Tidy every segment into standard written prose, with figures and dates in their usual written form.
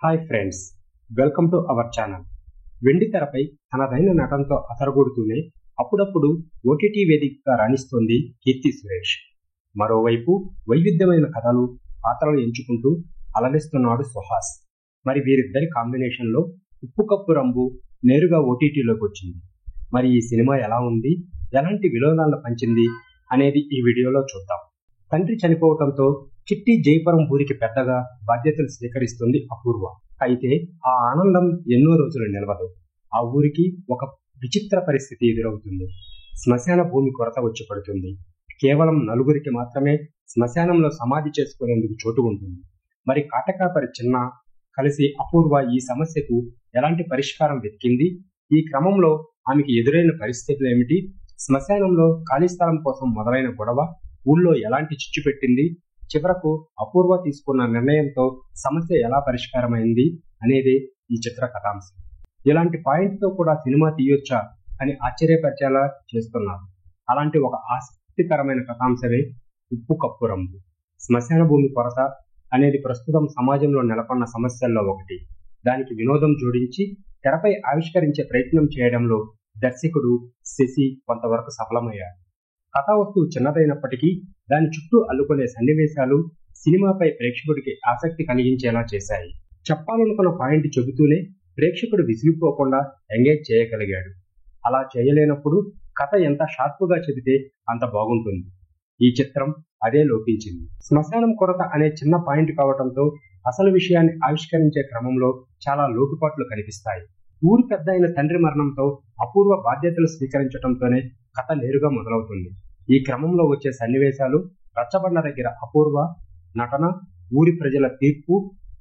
Hi friends, welcome to our channel. వెండితెరపై తనదైన నటనతో అదరగొడుతూనే అప్పుడప్పుడు ఓటీటీ వేదికగా రాణిస్తోంది కీర్తి సురేష్. మరోవైపు వైవిధ్యమైన కథలు, పాత్రలు ఎంచుకుంటూ అలరిస్తున్నాడు సుహాస్. మరి వీరిద్దరి కాంబినేషన్లో ఉప్పు కప్పు రంబు నేరుగా ఓటీటీలోకి వచ్చింది. మరి ఈ సినిమా ఎలా ఉంది, ఎలాంటి వినోదాలను పంచింది అనేది ఈ వీడియోలో చూద్దాం. తండ్రి చనిపోవడంతో చిట్టి జైపురం ఊరికి పెద్దగా బాధ్యతలు స్వీకరిస్తుంది అపూర్వ. అయితే ఆ ఆనందం ఎన్నో రోజులు నిలవదు. ఆ ఊరికి ఒక విచిత్ర పరిస్థితి ఎదురవుతుంది. శ్మశాన భూమి కొరత వచ్చి పడుతుంది. కేవలం నలుగురికి మాత్రమే శ్మశానంలో సమాధి చేసుకునేందుకు చోటు ఉంటుంది. మరి కాటకాపరి చిన్న కలిసి అపూర్వ ఈ సమస్యకు ఎలాంటి పరిష్కారం వెతికింది, ఈ క్రమంలో ఆమెకి ఎదురైన పరిస్థితులు ఏమిటి, శ్మశానంలో ఖాళీ స్థలం కోసం మొదలైన గొడవ ఊళ్ళో ఎలాంటి చిచ్చు పెట్టింది, చివరకు అపూర్వ తీసుకున్న నిర్ణయంతో సమస్య ఎలా పరిష్కారమైంది అనేది ఈ చిత్ర కథాంశం. ఇలాంటి పాయింట్తో కూడా సినిమా తీయొచ్చా అని ఆశ్చర్యపరిచేలా చేస్తున్నారు. అలాంటి ఒక ఆసక్తికరమైన కథాంశమే ఉప్పు కప్పు రంబు. శ్మశాన భూమి కొరత అనేది ప్రస్తుతం సమాజంలో నెలకొన్న సమస్యల్లో ఒకటి. దానికి వినోదం జోడించి తెరపై ఆవిష్కరించే ప్రయత్నం చేయడంలో దర్శకుడు శశి కొంతవరకు సఫలమయ్యారు. కథా వస్తువు చిన్నదైనప్పటికీ దాని చుట్టూ అల్లుకునే సన్నివేశాలు సినిమాపై ప్రేక్షకుడికి ఆసక్తి కలిగించేలా చేశాయి. చెప్పాలనుకున్న పాయింట్ చెబుతూనే ప్రేక్షకుడు విసిగిపోకుండా ఎంగేజ్ చేయగలిగాడు. అలా చేయలేనప్పుడు కథ ఎంత షార్ప్గా చెబితే అంత బాగుంటుంది. ఈ చిత్రం అదే లోపించింది. శ్మశానం కొరత అనే చిన్న పాయింట్ కావడంతో అసలు విషయాన్ని ఆవిష్కరించే క్రమంలో చాలా లోటుపాట్లు కనిపిస్తాయి. ఊరి పెద్ద అయిన తండ్రి మరణంతో అపూర్వ బాధ్యతలు స్వీకరించడంతోనే కథ నేరుగా మొదలవుతుంది. ఈ క్రమంలో వచ్చే సన్నివేశాలు, రచ్చబండ దగ్గర అపూర్వ నటన, ఊరి ప్రజల తీర్పు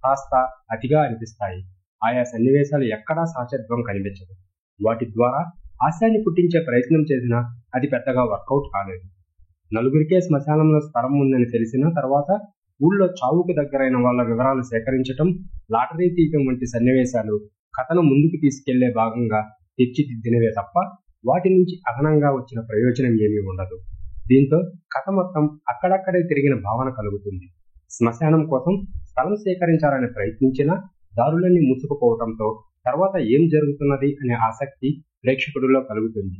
కాస్త అతిగా అనిపిస్తాయి. ఆయా సన్నివేశాలు ఎక్కడా సహజత్వం కనిపించదు. వాటి ద్వారా హాస్యాన్ని పుట్టించే ప్రయత్నం చేసినా అది పెద్దగా వర్కౌట్ కాలేదు. నలుగురికే శ్మశానంలో స్థలం ఉందని తెలిసిన తర్వాత ఊళ్ళో చావుకు దగ్గరైన వాళ్ళ వివరాలు సేకరించటం, లాటరీ తీయటం వంటి సన్నివేశాలు కథను ముందుకు తీసుకెళ్లే భాగంగా తీర్చిదిద్దినవే తప్ప వాటి నుంచి అదనంగా వచ్చిన ప్రయోజనం ఏమీ ఉండదు. దీంతో కథ మొత్తం అక్కడక్కడే తిరిగిన భావన కలుగుతుంది. శ్మశానం కోసం స్థలం సేకరించాలని ప్రయత్నించినా దారులన్నీ మూసుకుపోవడంతో తర్వాత ఏం జరుగుతున్నది అనే ఆసక్తి ప్రేక్షకుడిలో కలుగుతుంది.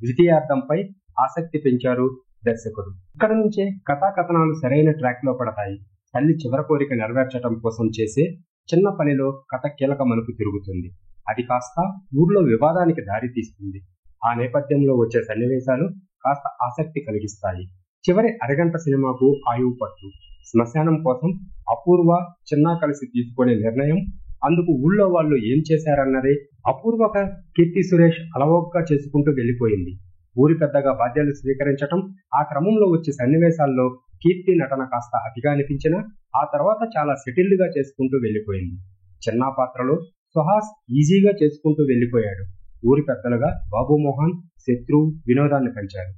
ద్వితీయార్థంపై ఆసక్తి పెంచారు దర్శకుడు. ఇక్కడ నుంచే కథాకథనాలు సరైన ట్రాక్ లో పడతాయి. తల్లి చివరి కోరిక నెరవేర్చడం కోసం చేసే చిన్న పనిలో కథ కీలక మలుపు తిరుగుతుంది. అది కాస్త ఊర్లో వివాదానికి దారి తీస్తుంది. ఆ నేపథ్యంలో వచ్చే సన్నివేశాలు కాస్త ఆసక్తి కలిగిస్తాయి. చివరి అరగంట సినిమాకు ఆయువు పట్టు. శ్మశానం కోసం అపూర్వ చిన్న కలిసి తీసుకునే నిర్ణయం, అందుకు ఊళ్ళో వాళ్ళు ఏం చేశారన్నదే అపూర్వక కీర్తి సురేష్ అలవోగ్గా చేసుకుంటూ వెళ్ళిపోయింది. ఊరి పెద్దగా బాధ్యతలు స్వీకరించటం, ఆ క్రమంలో వచ్చే సన్నివేశాల్లో కీర్తి నటన కాస్త అతిగా అనిపించినా ఆ తర్వాత చాలా సెటిల్డ్గా చేసుకుంటూ వెళ్ళిపోయింది. చిన్న పాత్రలో సుహాస్ ఈజీగా చేసుకుంటూ వెళ్ళిపోయాడు. ఊరి పెద్దలుగా బాబు మోహన్, శత్రు వినోదాన్ని పెంచారు.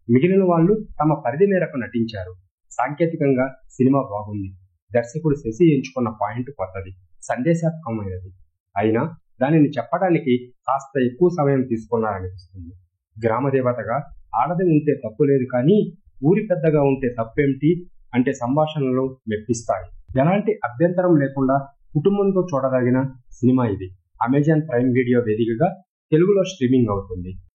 మిగిలిన వాళ్ళు తమ పరిధి మేరకు నటించారు. సాంకేతికంగా సినిమా బాగుంది. దర్శకుడు శశి ఎంచుకున్న పాయింట్ కొత్తది, సందేశాత్మకమైనది. అయినా దానిని చెప్పడానికి కాస్త ఎక్కువ సమయం తీసుకున్నారనిపిస్తుంది. గ్రామదేవతగా ఆడది ఉంటే తప్పు లేదు, కానీ ఊరి పెద్దగా ఉంటే తప్పేమిటి అంటే సంభాషణలు మెప్పిస్తాయి. ఎలాంటి అభ్యంతరం లేకుండా కుటుంబంతో చూడదగిన సినిమా ఇది. అమెజాన్ ప్రైమ్ వీడియో వేదికగా తెలుగులో స్ట్రీమింగ్ అవుతుంది.